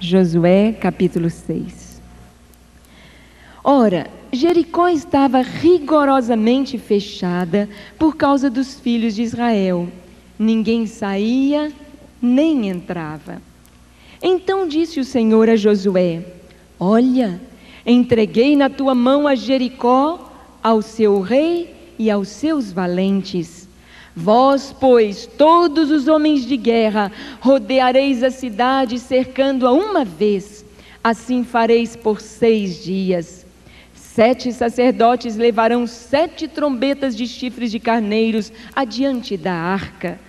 Josué, capítulo 6. Ora, Jericó estava rigorosamente fechada por causa dos filhos de Israel. Ninguém saía, nem entrava. Então disse o Senhor a Josué: olha, entreguei na tua mão a Jericó, ao seu rei e aos seus valentes. Vós, pois, todos os homens de guerra, rodeareis a cidade, cercando-a uma vez. Assim fareis por 6 dias. 7 sacerdotes levarão 7 trombetas de chifres de carneiros adiante da arca.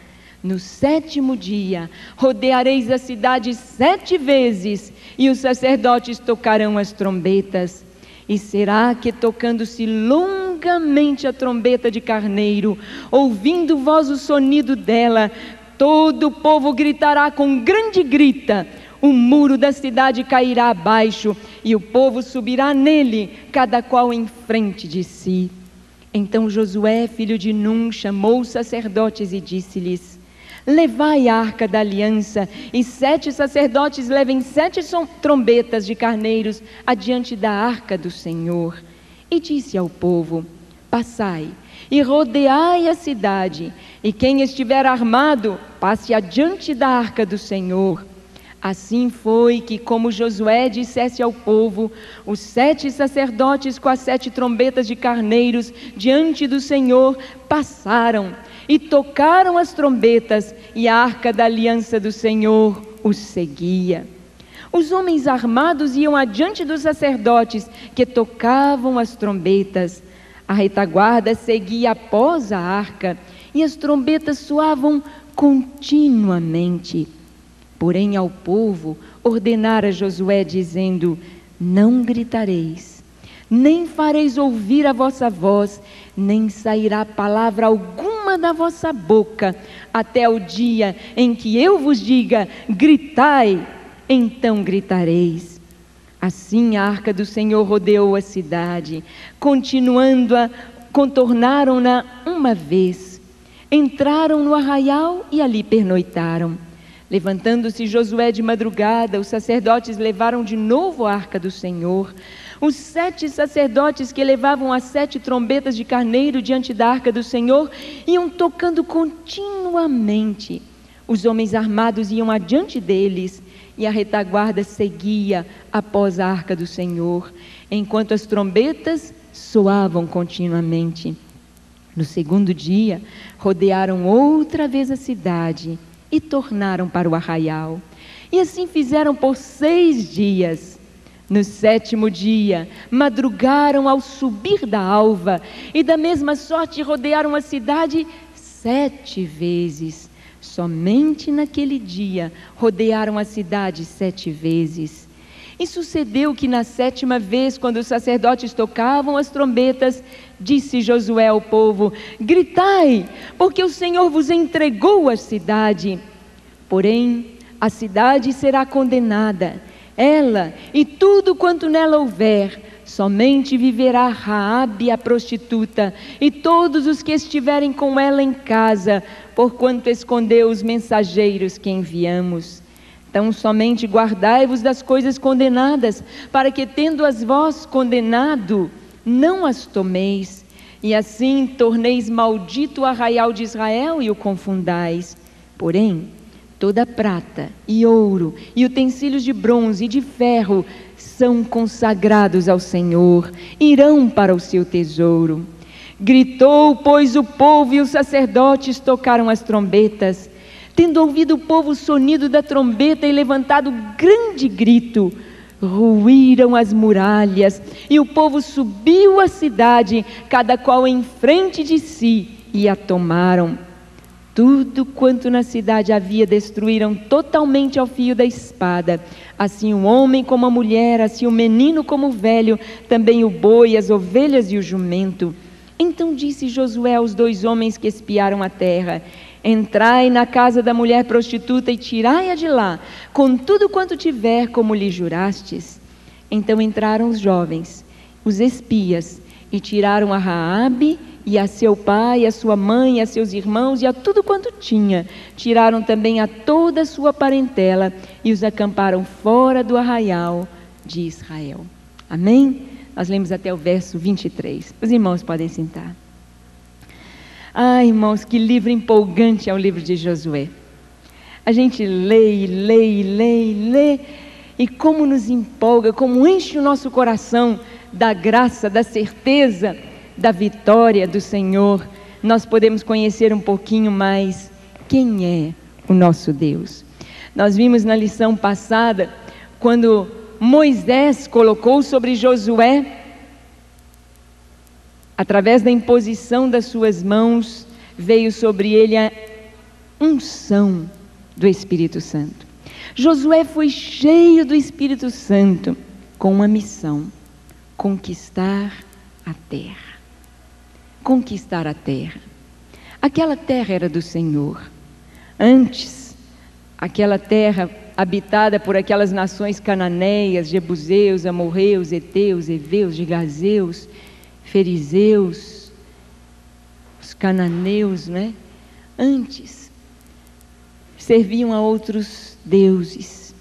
No 7º dia, rodeareis a cidade 7 vezes, e os sacerdotes tocarão as trombetas. E será que, tocando-se longamente a trombeta de carneiro, ouvindo vós o sonido dela, todo o povo gritará com grande grita, o muro da cidade cairá abaixo, e o povo subirá nele, cada qual em frente de si. Então Josué, filho de Num, chamou os sacerdotes e disse-lhes: levai a arca da aliança, e 7 sacerdotes levem 7 trombetas de carneiros adiante da arca do Senhor. E disse ao povo: passai e rodeai a cidade, e quem estiver armado, passe adiante da arca do Senhor. Assim foi que, como Josué dissesse ao povo, os 7 sacerdotes com as 7 trombetas de carneiros diante do Senhor passaram e tocaram as trombetas, e a arca da aliança do Senhor os seguia. Os homens armados iam adiante dos sacerdotes que tocavam as trombetas. A retaguarda seguia após a arca, e as trombetas soavam continuamente. Porém, ao povo ordenara Josué, dizendo: não gritareis, nem fareis ouvir a vossa voz, nem sairá palavra alguma da vossa boca, até o dia em que eu vos diga: gritai, então gritareis. Assim a arca do Senhor rodeou a cidade, contornaram-na uma vez, entraram no arraial e ali pernoitaram. Levantando-se Josué de madrugada, os sacerdotes levaram de novo a arca do Senhor. Os 7 sacerdotes que levavam as 7 trombetas de carneiro diante da arca do Senhor iam tocando continuamente. Os homens armados iam adiante deles, e a retaguarda seguia após a arca do Senhor, enquanto as trombetas soavam continuamente. No 2º dia, rodearam outra vez a cidade e tornaram para o arraial. E assim fizeram por 6 dias. No 7º dia, madrugaram ao subir da alva, e da mesma sorte rodearam a cidade 7 vezes. Somente naquele dia rodearam a cidade 7 vezes. E sucedeu que na 7ª vez, quando os sacerdotes tocavam as trombetas, disse Josué ao povo: gritai, porque o Senhor vos entregou a cidade. Porém, a cidade será condenada, ela e tudo quanto nela houver. Somente viverá Raabe, a prostituta, e todos os que estiverem com ela em casa, porquanto escondeu os mensageiros que enviamos. Então somente guardai-vos das coisas condenadas, para que, tendo-as vós condenado, não as tomeis, e assim torneis maldito o arraial de Israel e o confundais. Porém, toda prata e ouro e utensílios de bronze e de ferro são consagrados ao Senhor, irão para o seu tesouro. Gritou, pois, o povo, e os sacerdotes tocaram as trombetas. Tendo ouvido o povo o sonido da trombeta e levantado grande grito, ruíram as muralhas, e o povo subiu à cidade, cada qual em frente de si, e a tomaram. Tudo quanto na cidade havia destruíram totalmente ao fio da espada, assim o homem como a mulher, assim o menino como o velho, também o boi, as ovelhas e o jumento. Então disse Josué aos 2 homens que espiaram a terra: entrai na casa da mulher prostituta e tirai-a de lá, com tudo quanto tiver, como lhe jurastes. Então entraram os jovens, os espias, e tiraram a Raabe e a seu pai, a sua mãe, a seus irmãos e a tudo quanto tinha. Tiraram também a toda a sua parentela e os acamparam fora do arraial de Israel. Amém? Nós lemos até o verso 23. Os irmãos podem sentar. Ai, irmãos, que livro empolgante é o livro de Josué. A gente lê, e como nos empolga, como enche o nosso coração da graça, da certeza, da vitória do Senhor. Nós podemos conhecer um pouquinho mais quem é o nosso Deus. Nós vimos na lição passada, quando Moisés colocou sobre Josué, através da imposição das suas mãos, veio sobre ele a unção do Espírito Santo. Josué foi cheio do Espírito Santo, com uma missão: conquistar a terra. Conquistar a terra. Aquela terra era do Senhor. Antes, aquela terra habitada por aquelas nações cananeias, jebuseus, amorreus, heteus, heveus, gigazeus, fariseus, os cananeus, né? Antes, serviam a outros deuses,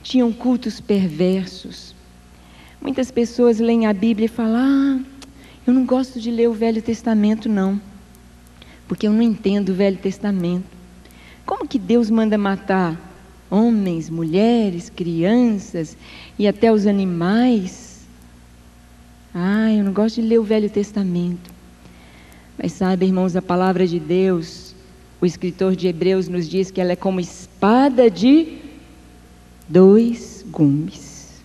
tinham cultos perversos. Muitas pessoas leem a Bíblia e falam: eu não gosto de ler o Velho Testamento não, porque eu não entendo o Velho Testamento. Como que Deus manda matar homens, mulheres, crianças e até os animais? Eu não gosto de ler o Velho Testamento. Mas sabe, irmãos, a palavra de Deus, o escritor de Hebreus nos diz que ela é como espada de 2 gumes.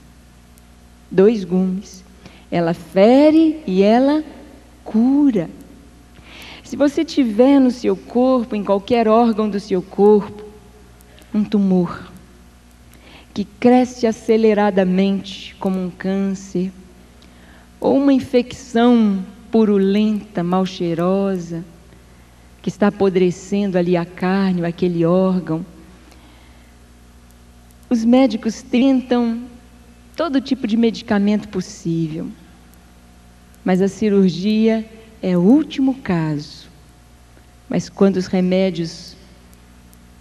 2 gumes. Ela fere e ela cura. Se você tiver no seu corpo, em qualquer órgão do seu corpo, um tumor que cresce aceleradamente, como um câncer, ou uma infecção purulenta, mal cheirosa, que está apodrecendo ali a carne, ou aquele órgão, os médicos tentam todo tipo de medicamento possível, mas a cirurgia é o último caso. Mas quando os remédios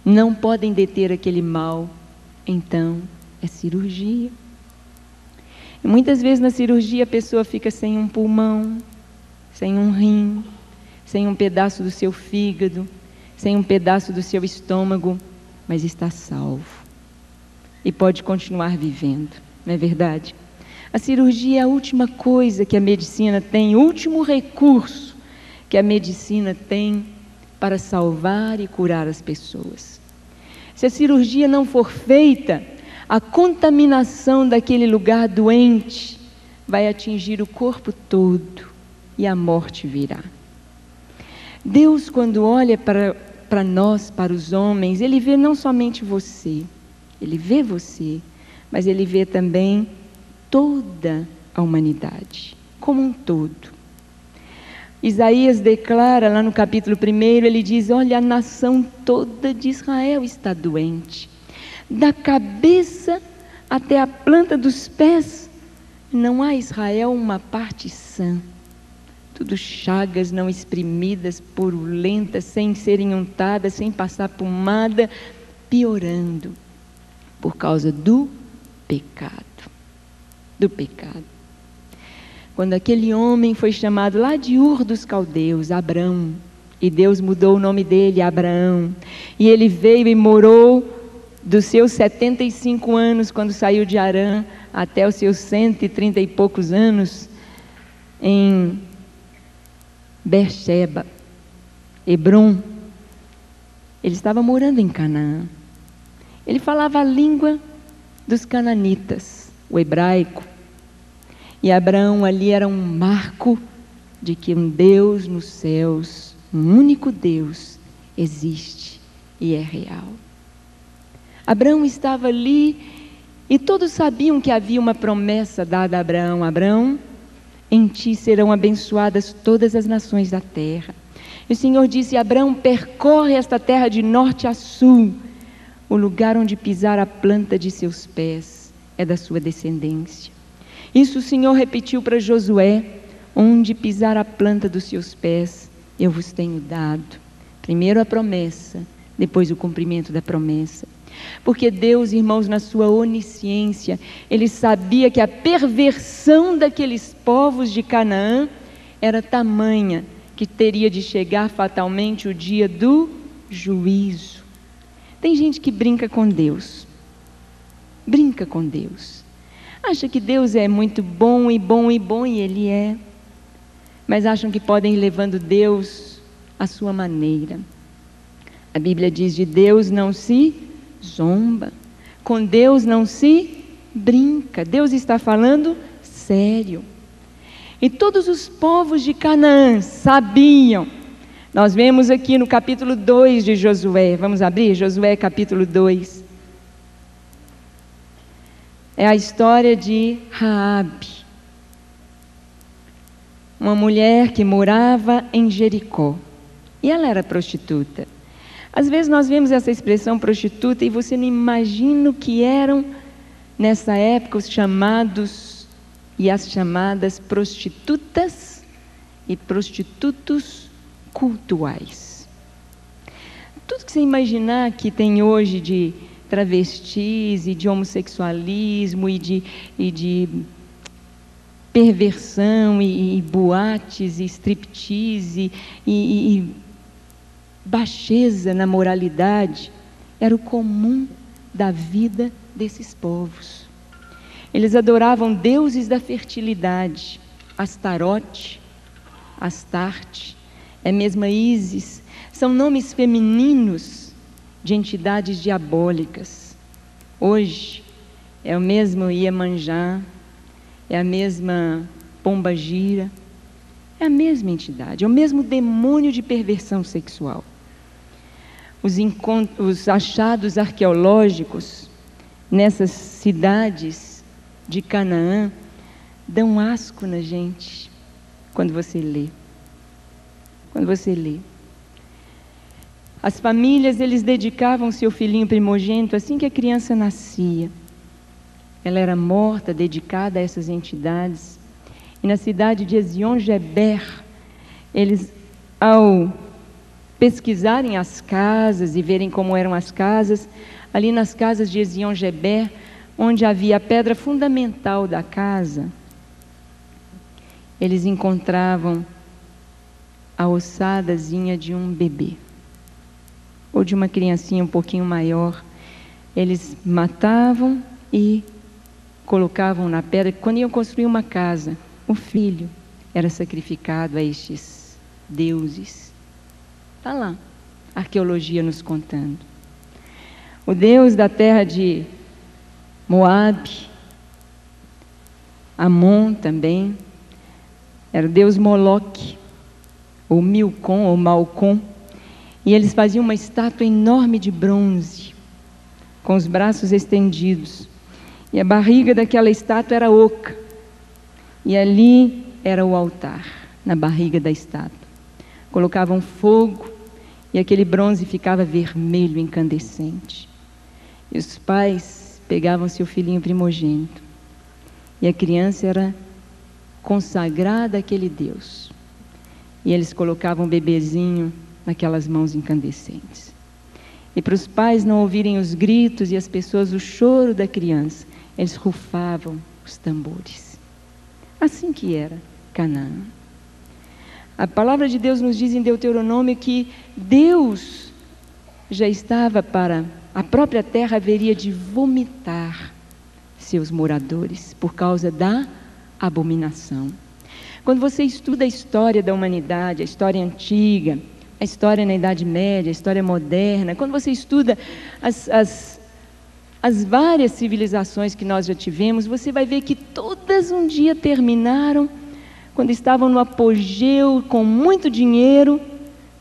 não podem deter aquele mal, então é cirurgia. E muitas vezes na cirurgia a pessoa fica sem um pulmão, sem um rim, sem um pedaço do seu fígado, sem um pedaço do seu estômago, mas está salvo e pode continuar vivendo. Não é verdade? A cirurgia é a última coisa que a medicina tem, o último recurso que a medicina tem para salvar e curar as pessoas. Se a cirurgia não for feita, a contaminação daquele lugar doente vai atingir o corpo todo e a morte virá. Deus, quando olha para nós, para os homens, Ele vê não somente você, Ele vê você, mas Ele vê também toda a humanidade, como um todo. Isaías declara lá no capítulo 1, ele diz: olha, a nação toda de Israel está doente, da cabeça até a planta dos pés, não há Israel uma parte sã, tudo chagas não exprimidas, purulentas, sem serem untadas, sem passar pomada, piorando, por causa do pecado. Do pecado. Quando aquele homem foi chamado lá de Ur dos Caldeus, Abrão, e Deus mudou o nome dele, Abraão, e ele veio e morou dos seus 75 anos, quando saiu de Harã, até os seus 130 e poucos anos, em Beersheba, Hebrom. Ele estava morando em Canaã. Ele falava a língua dos cananitas, o hebraico. E Abraão ali era um marco de que um Deus nos céus, um único Deus, existe e é real. Abraão estava ali e todos sabiam que havia uma promessa dada a Abraão: Abraão, em ti serão abençoadas todas as nações da terra. E o Senhor disse: Abraão, percorre esta terra de norte a sul, o lugar onde pisar a planta de seus pés é da sua descendência. Isso o Senhor repetiu para Josué, onde pisar a planta dos seus pés, eu vos tenho dado. Primeiro a promessa, depois o cumprimento da promessa. Porque Deus, irmãos, na sua onisciência, Ele sabia que a perversão daqueles povos de Canaã era tamanha que teria de chegar fatalmente o dia do juízo. Tem gente que brinca com Deus. Brinca com Deus. Acha que Deus é muito bom e bom e bom, e Ele é. Mas acham que podem ir levando Deus à sua maneira. A Bíblia diz: de Deus não se zomba, com Deus não se brinca. Deus está falando sério. E todos os povos de Canaã sabiam. Nós vemos aqui no capítulo 2 de Josué. Vamos abrir? Josué capítulo 2. É a história de Raabe, uma mulher que morava em Jericó. E ela era prostituta. Às vezes nós vemos essa expressão prostituta e você não imagina o que eram nessa época os chamados e as chamadas prostitutas e prostitutos cultuais. Tudo que você imaginar que tem hoje de travestis e de homossexualismo e de perversão e boates e striptease e baixeza na moralidade, era o comum da vida desses povos. Eles adoravam deuses da fertilidade, Astarote, Astarte, é mesma Ísis, são nomes femininos de entidades diabólicas. Hoje é o mesmo Iemanjá, é a mesma Pombagira, é a mesma entidade, é o mesmo demônio de perversão sexual. Os achados arqueológicos nessas cidades de Canaã dão asco na gente quando você lê. Quando você lê. As famílias, eles dedicavam seu filhinho primogênito assim que a criança nascia. Ela era morta, dedicada a essas entidades. E na cidade de Ezion-Geber, eles, ao pesquisarem as casas e verem como eram as casas, ali nas casas de Ezion-Geber, onde havia a pedra fundamental da casa, eles encontravam a ossadazinha de um bebê, ou de uma criancinha um pouquinho maior. Eles matavam e colocavam na pedra. Quando iam construir uma casa, o filho era sacrificado a estes deuses. Está lá, a arqueologia nos contando. O Deus da terra de Moabe, Amon também, era o Deus Moloque, ou Milcom, ou Malcom, e eles faziam uma estátua enorme de bronze, com os braços estendidos, e a barriga daquela estátua era oca, e ali era o altar, na barriga da estátua. Colocavam fogo, e aquele bronze ficava vermelho, incandescente. E os pais pegavam seu filhinho primogênito, e a criança era consagrada àquele Deus. E eles colocavam o bebezinho naquelas mãos incandescentes. E para os pais não ouvirem os gritos e as pessoas, o choro da criança, eles rufavam os tambores. Assim que era Canaã. A palavra de Deus nos diz em Deuteronômio que Deus já estava para a própria terra, haveria de vomitar seus moradores por causa da abominação. Quando você estuda a história da humanidade, a história antiga, a história na Idade Média, a história moderna, quando você estuda as várias civilizações que nós já tivemos, você vai ver que todas um dia terminaram, quando estavam no apogeu, com muito dinheiro.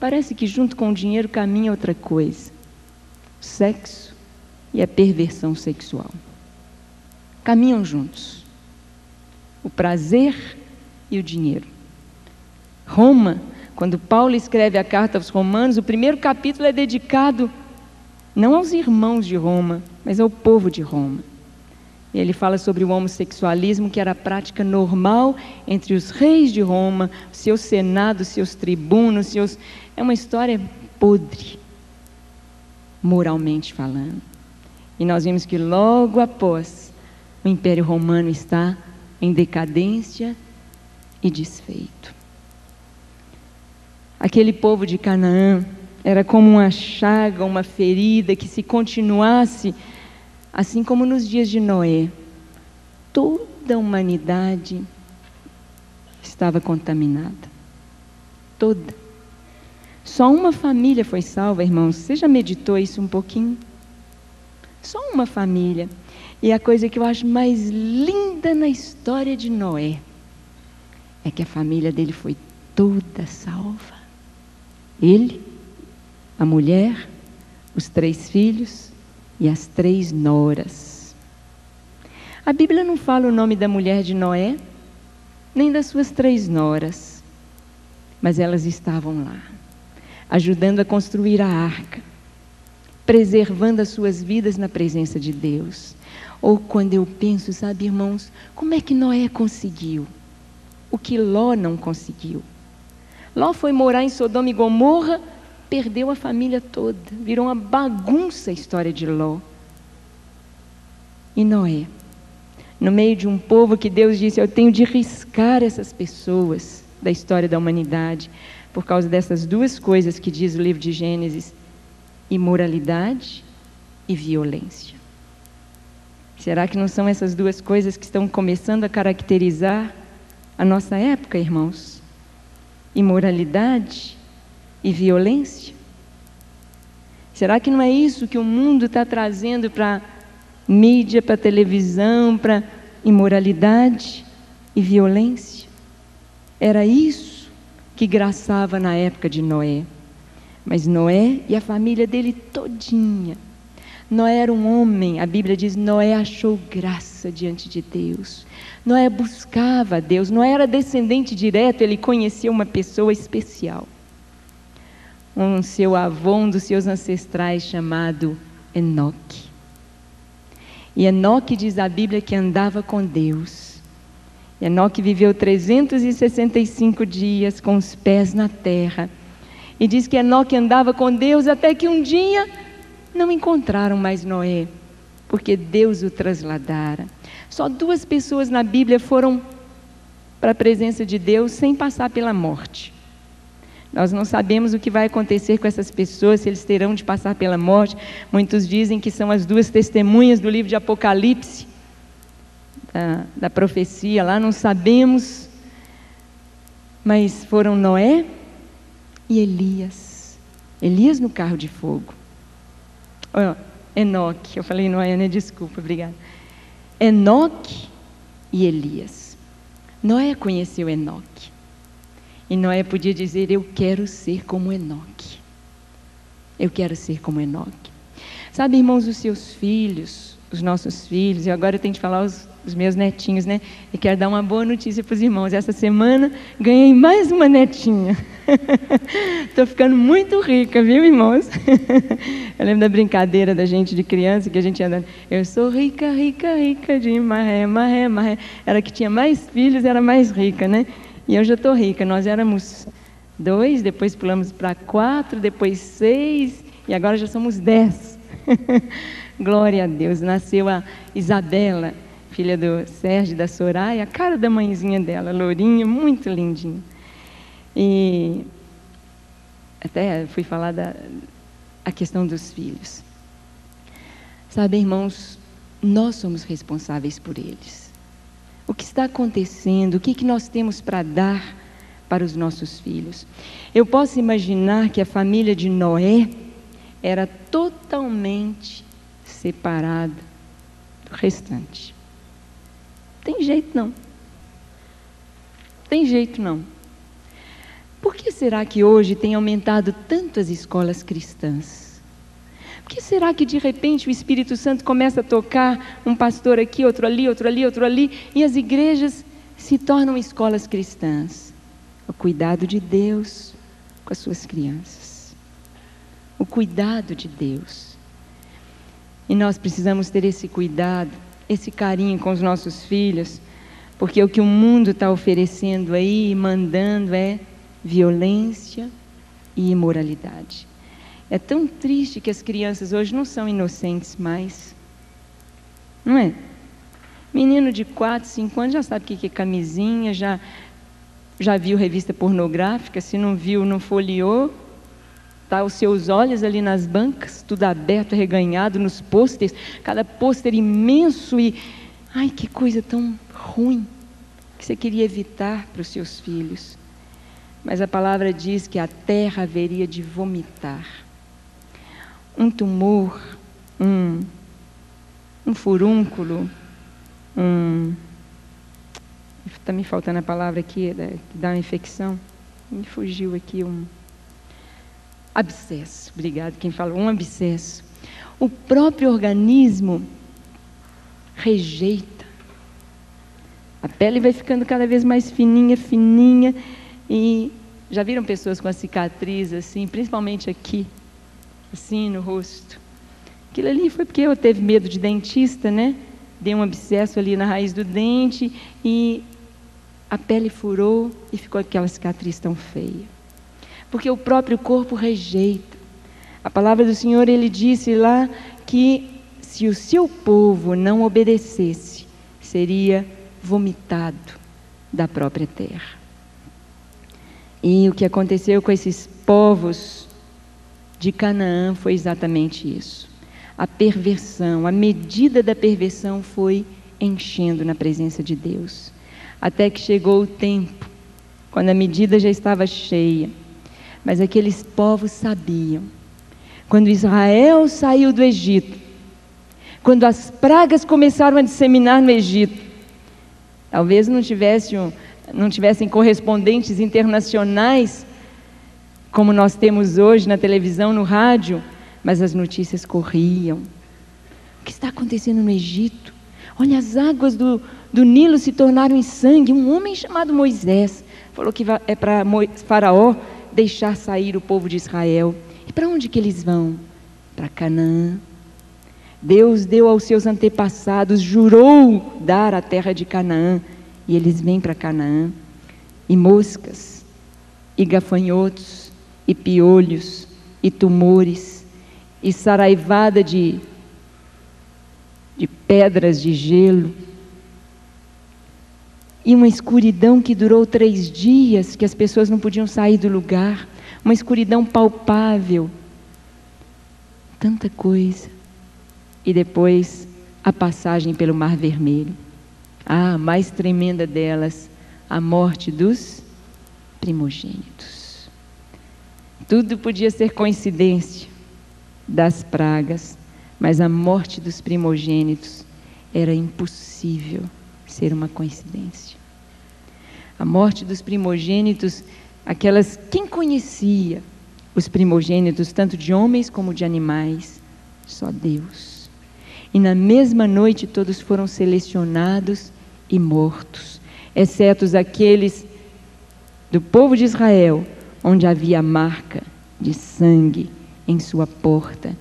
Parece que junto com o dinheiro caminha outra coisa: o sexo e a perversão sexual. Caminham juntos. O prazer e o dinheiro. Roma, quando Paulo escreve a carta aos Romanos, o primeiro capítulo é dedicado não aos irmãos de Roma, mas ao povo de Roma. E ele fala sobre o homossexualismo, que era a prática normal entre os reis de Roma, seus senados, seus tribunos, é uma história podre, moralmente falando. E nós vimos que logo após, o Império Romano está em decadência e desfeito. Aquele povo de Canaã era como uma chaga, uma ferida que, se continuasse, assim como nos dias de Noé, toda a humanidade estava contaminada. Toda. Só uma família foi salva, irmãos. Você já meditou isso um pouquinho? Só uma família. E a coisa que eu acho mais linda na história de Noé é que a família dele foi toda salva. Ele, a mulher, os 3 filhos e as 3 noras. A Bíblia não fala o nome da mulher de Noé, nem das suas 3 noras, mas elas estavam lá, ajudando a construir a arca, preservando as suas vidas na presença de Deus. Ou quando eu penso, sabe, irmãos, como é que Noé conseguiu o que Ló não conseguiu? Ló foi morar em Sodoma e Gomorra, perdeu a família toda, virou uma bagunça a história de Ló. E Noé, no meio de um povo que Deus disse: eu tenho de riscar essas pessoas da história da humanidade, por causa dessas 2 coisas que diz o livro de Gênesis: imoralidade e violência. Será que não são essas 2 coisas que estão começando a caracterizar a nossa época, irmãos? Imoralidade e violência? Será que não é isso que o mundo está trazendo para mídia, para televisão, para imoralidade e violência? Era isso que graçava na época de Noé. Mas Noé e a família dele todinha. Noé era um homem, a Bíblia diz, Noé achou graça diante de Deus. Noé buscava a Deus, Noé era descendente direto, ele conhecia uma pessoa especial. Seu avô, um dos seus ancestrais, chamado Enoque. E Enoque, diz a Bíblia, que andava com Deus. Enoque viveu 365 dias com os pés na terra. E diz que Enoque andava com Deus até que um dia não encontraram mais Noé, porque Deus o trasladara. Só 2 pessoas na Bíblia foram para a presença de Deus sem passar pela morte. Nós não sabemos o que vai acontecer com essas pessoas, se eles terão de passar pela morte. Muitos dizem que são as 2 testemunhas do livro de Apocalipse, da profecia lá, não sabemos. Mas foram Noé e Elias. Elias no carro de fogo. Enoque, eu falei Noé, né? Desculpa, obrigada. Enoque e Elias. Noé conheceu Enoque. E Noé podia dizer: eu quero ser como Enoque. Eu quero ser como Enoque. Sabe, irmãos, os seus filhos, os nossos filhos, e agora eu tenho que falar os meus netinhos, né? E quero dar uma boa notícia para os irmãos. Essa semana ganhei mais uma netinha. Estou ficando muito rica, viu, irmãos? Eu lembro da brincadeira da gente de criança, que a gente ia andando: eu sou rica, rica, rica de maré, maré, maré. Era que tinha mais filhos, era mais rica, né? E eu já estou rica. Nós éramos 2, depois pulamos para 4, depois 6, e agora já somos 10. Glória a Deus. Nasceu a Isabela, filha do Sérgio e da Soraya, a cara da mãezinha dela, lourinha, muito lindinha. E até fui falar a questão dos filhos. Sabe, irmãos, nós somos responsáveis por eles. O que está acontecendo? O que nós temos para dar para os nossos filhos? Eu posso imaginar que a família de Noé era totalmente separada do restante. Tem jeito não. Tem jeito não. Por que será que hoje tem aumentado tanto as escolas cristãs? Por que será que de repente o Espírito Santo começa a tocar um pastor aqui, outro ali, outro ali, outro ali, e as igrejas se tornam escolas cristãs? O cuidado de Deus com as suas crianças. O cuidado de Deus. E nós precisamos ter esse cuidado esse carinho com os nossos filhos, porque o que o mundo está oferecendo aí e mandando é violência e imoralidade. É tão triste que as crianças hoje não são inocentes mais, não é? Menino de 4, 5 anos já sabe o que é camisinha, já viu revista pornográfica, se não viu, não folheou, tá os seus olhos ali nas bancas, tudo aberto, reganhado, nos pôsteres, cada pôster imenso e... Ai, que coisa tão ruim que você queria evitar para os seus filhos. Mas a palavra diz que a terra haveria de vomitar. Um tumor, um furúnculo, está me faltando a palavra aqui, que dá uma infecção. Me fugiu aqui abscesso. Obrigado, quem falou, um abscesso. O próprio organismo rejeita. A pele vai ficando cada vez mais fininha, fininha. E já viram pessoas com a cicatriz assim, principalmente aqui, assim no rosto? Aquilo ali foi porque eu teve medo de dentista, né? Deu um abscesso ali na raiz do dente e a pele furou e ficou aquela cicatriz tão feia. Porque o próprio corpo rejeita. A palavra do Senhor, Ele disse lá que se o seu povo não obedecesse, seria vomitado da própria terra. E o que aconteceu com esses povos de Canaã foi exatamente isso. A perversão, a medida da perversão foi enchendo na presença de Deus. Até que chegou o tempo, quando a medida já estava cheia. Mas aqueles povos sabiam. Quando Israel saiu do Egito, quando as pragas começaram a disseminar no Egito, talvez não tivessem correspondentes internacionais, como nós temos hoje na televisão, no rádio, mas as notícias corriam. O que está acontecendo no Egito? Olha, as águas do Nilo se tornaram em sangue. Um homem chamado Moisés falou que é para Faraó deixar sair o povo de Israel. E para onde que eles vão? Para Canaã. Deus deu aos seus antepassados, jurou dar a terra de Canaã. E eles vêm para Canaã. E moscas, e gafanhotos, e piolhos, e tumores, e saraivada de pedras de gelo. E uma escuridão que durou 3 dias, que as pessoas não podiam sair do lugar. Uma escuridão palpável. Tanta coisa. E depois a passagem pelo Mar Vermelho. A mais tremenda delas, a morte dos primogênitos. Tudo podia ser coincidência das pragas, mas a morte dos primogênitos era impossível ser uma coincidência. A morte dos primogênitos, quem conhecia os primogênitos, tanto de homens como de animais? Só Deus. E na mesma noite todos foram selecionados e mortos, exceto aqueles do povo de Israel, onde havia a marca de sangue em sua porta,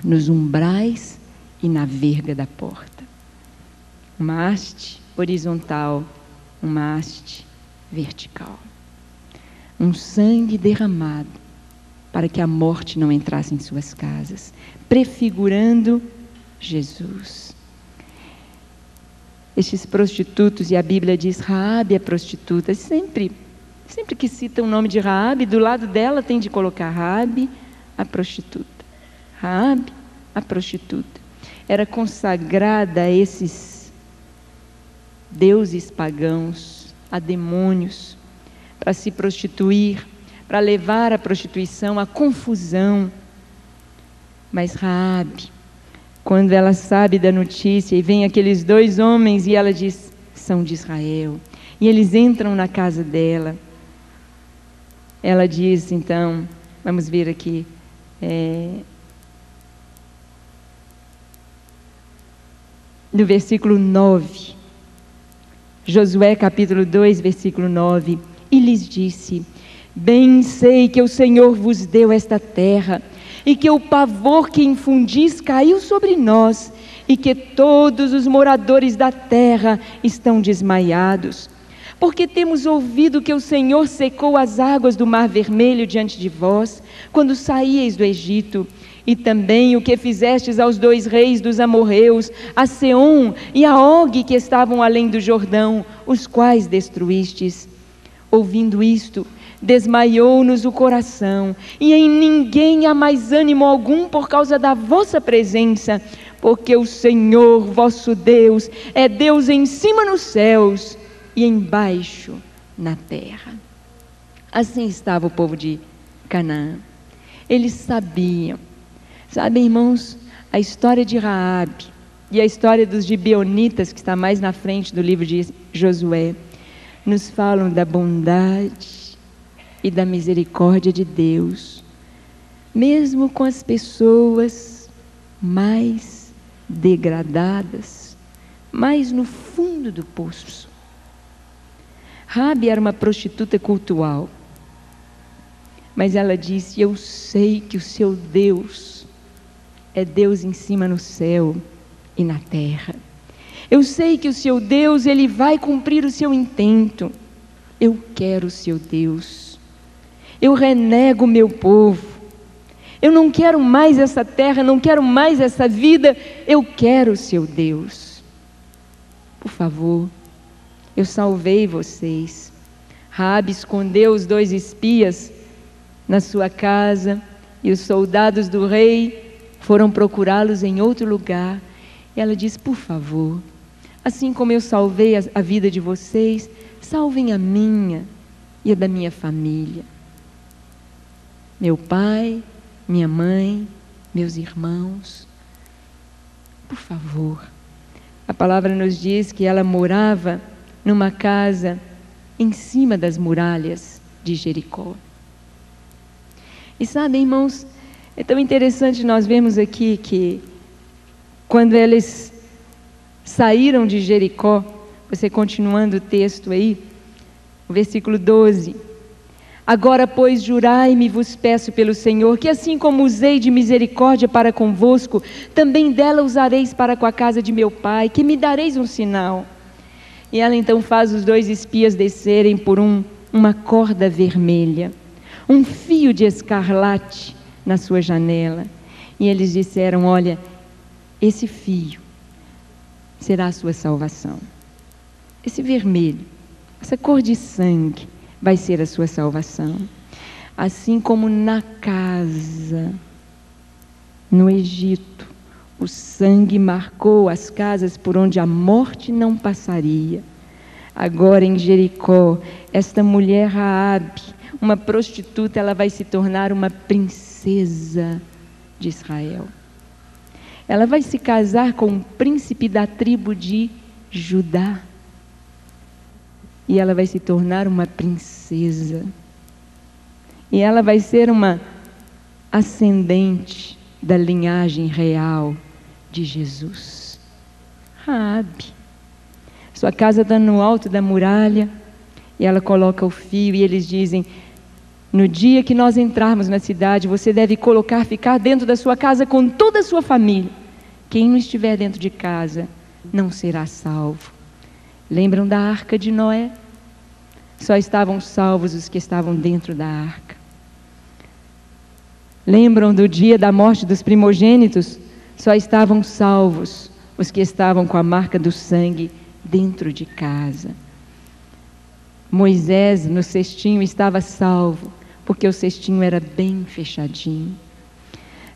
nos umbrais e na verga da porta. Uma haste horizontal, uma haste vertical. Um sangue derramado para que a morte não entrasse em suas casas, prefigurando Jesus. Estes prostitutos, e a Bíblia diz Raabe a prostituta, sempre que cita o nome de Raabe, do lado dela tem de colocar Raabe a prostituta. Raabe a prostituta. Era consagrada a esses deuses pagãos, a demônios, para se prostituir, para levar a prostituição, a confusão. Mas Raabe, quando ela sabe da notícia e vem aqueles 2 homens e ela diz, são de Israel, e eles entram na casa dela, ela diz então, vamos ver aqui, no versículo 9, Josué capítulo 2, versículo 9, e lhes disse, bem sei que o Senhor vos deu esta terra, e que o pavor que infundis caiu sobre nós, e que todos os moradores da terra estão desmaiados. Porque temos ouvido que o Senhor secou as águas do Mar Vermelho diante de vós, quando saíeis do Egito, e também o que fizestes aos 2 reis dos amorreus, a Seom e a Og, que estavam além do Jordão, os quais destruístes. Ouvindo isto, desmaiou-nos o coração, e em ninguém há mais ânimo algum por causa da vossa presença, porque o Senhor vosso Deus é Deus em cima nos céus e embaixo na terra. Assim estava o povo de Canaã. Eles sabiam. Sabem, irmãos, a história de Raabe e a história dos gibeonitas, que está mais na frente do livro de Josué, nos falam da bondade e da misericórdia de Deus, mesmo com as pessoas mais degradadas, mais no fundo do poço. Raabe era uma prostituta cultual, mas ela disse: eu sei que o seu Deus é Deus em cima no céu e na terra. Eu sei que o seu Deus, Ele vai cumprir o seu intento. Eu quero o seu Deus. Eu renego o meu povo. Eu não quero mais essa terra, não quero mais essa vida. Eu quero o seu Deus. Por favor, eu salvei vocês. Raabe escondeu os 2 espias na sua casa, e os soldados do rei foram procurá-los em outro lugar. E ela diz: por favor, assim como eu salvei a vida de vocês, salvem a minha e a da minha família. Meu pai, minha mãe, meus irmãos. Por favor. A palavra nos diz que ela morava numa casa em cima das muralhas de Jericó. E sabem, irmãos, é tão interessante nós vermos aqui que quando eles saíram de Jericó, você continuando o texto aí, o versículo 12: agora, pois, jurai-me, vos peço pelo Senhor, que assim como usei de misericórdia para convosco, também dela usareis para com a casa de meu pai, que me dareis um sinal. E ela então faz os 2 espias descerem por uma corda vermelha, um fio de escarlate na sua janela. E eles disseram: olha, esse fio será a sua salvação. Esse vermelho, essa cor de sangue, vai ser a sua salvação. Assim como na casa, no Egito, o sangue marcou as casas por onde a morte não passaria. Agora em Jericó, esta mulher Raabe, uma prostituta, ela vai se tornar uma princesa de Israel. Ela vai se casar com um príncipe da tribo de Judá. E ela vai se tornar uma princesa. E ela vai ser uma ascendente da linhagem real de Jesus. Raabe. Sua casa está no alto da muralha, e ela coloca o fio, e eles dizem: no dia que nós entrarmos na cidade, você deve ficar dentro da sua casa com toda a sua família. Quem não estiver dentro de casa não será salvo. Lembram da arca de Noé? Só estavam salvos os que estavam dentro da arca. Lembram do dia da morte dos primogênitos? Só estavam salvos os que estavam com a marca do sangue dentro de casa. Moisés no cestinho estava salvo, porque o cestinho era bem fechadinho.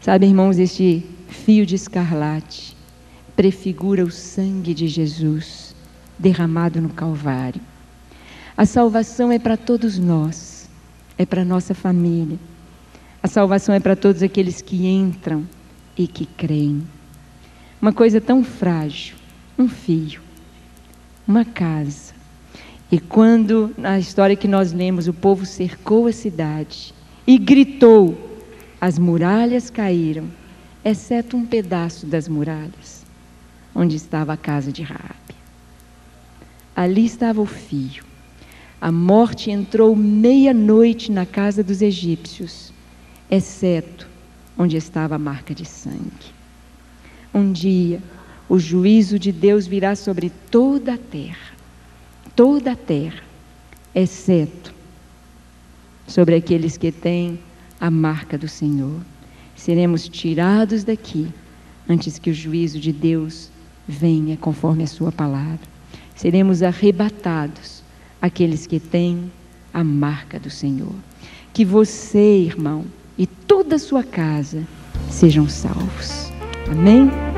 Sabe, irmãos, este fio de escarlate prefigura o sangue de Jesus derramado no Calvário. A salvação é para todos nós, é para a nossa família. A salvação é para todos aqueles que entram e que creem. Uma coisa tão frágil, um fio, uma casa. E quando, na história que nós lemos, o povo cercou a cidade e gritou, as muralhas caíram, exceto um pedaço das muralhas, onde estava a casa de Raabe. Ali estava o fio. A morte entrou meia-noite na casa dos egípcios, exceto onde estava a marca de sangue. Um dia, o juízo de Deus virá sobre toda a terra, exceto sobre aqueles que têm a marca do Senhor. Seremos tirados daqui antes que o juízo de Deus venha conforme a sua palavra. Seremos arrebatados aqueles que têm a marca do Senhor. Que você, irmão, e toda a sua casa sejam salvos. Amém?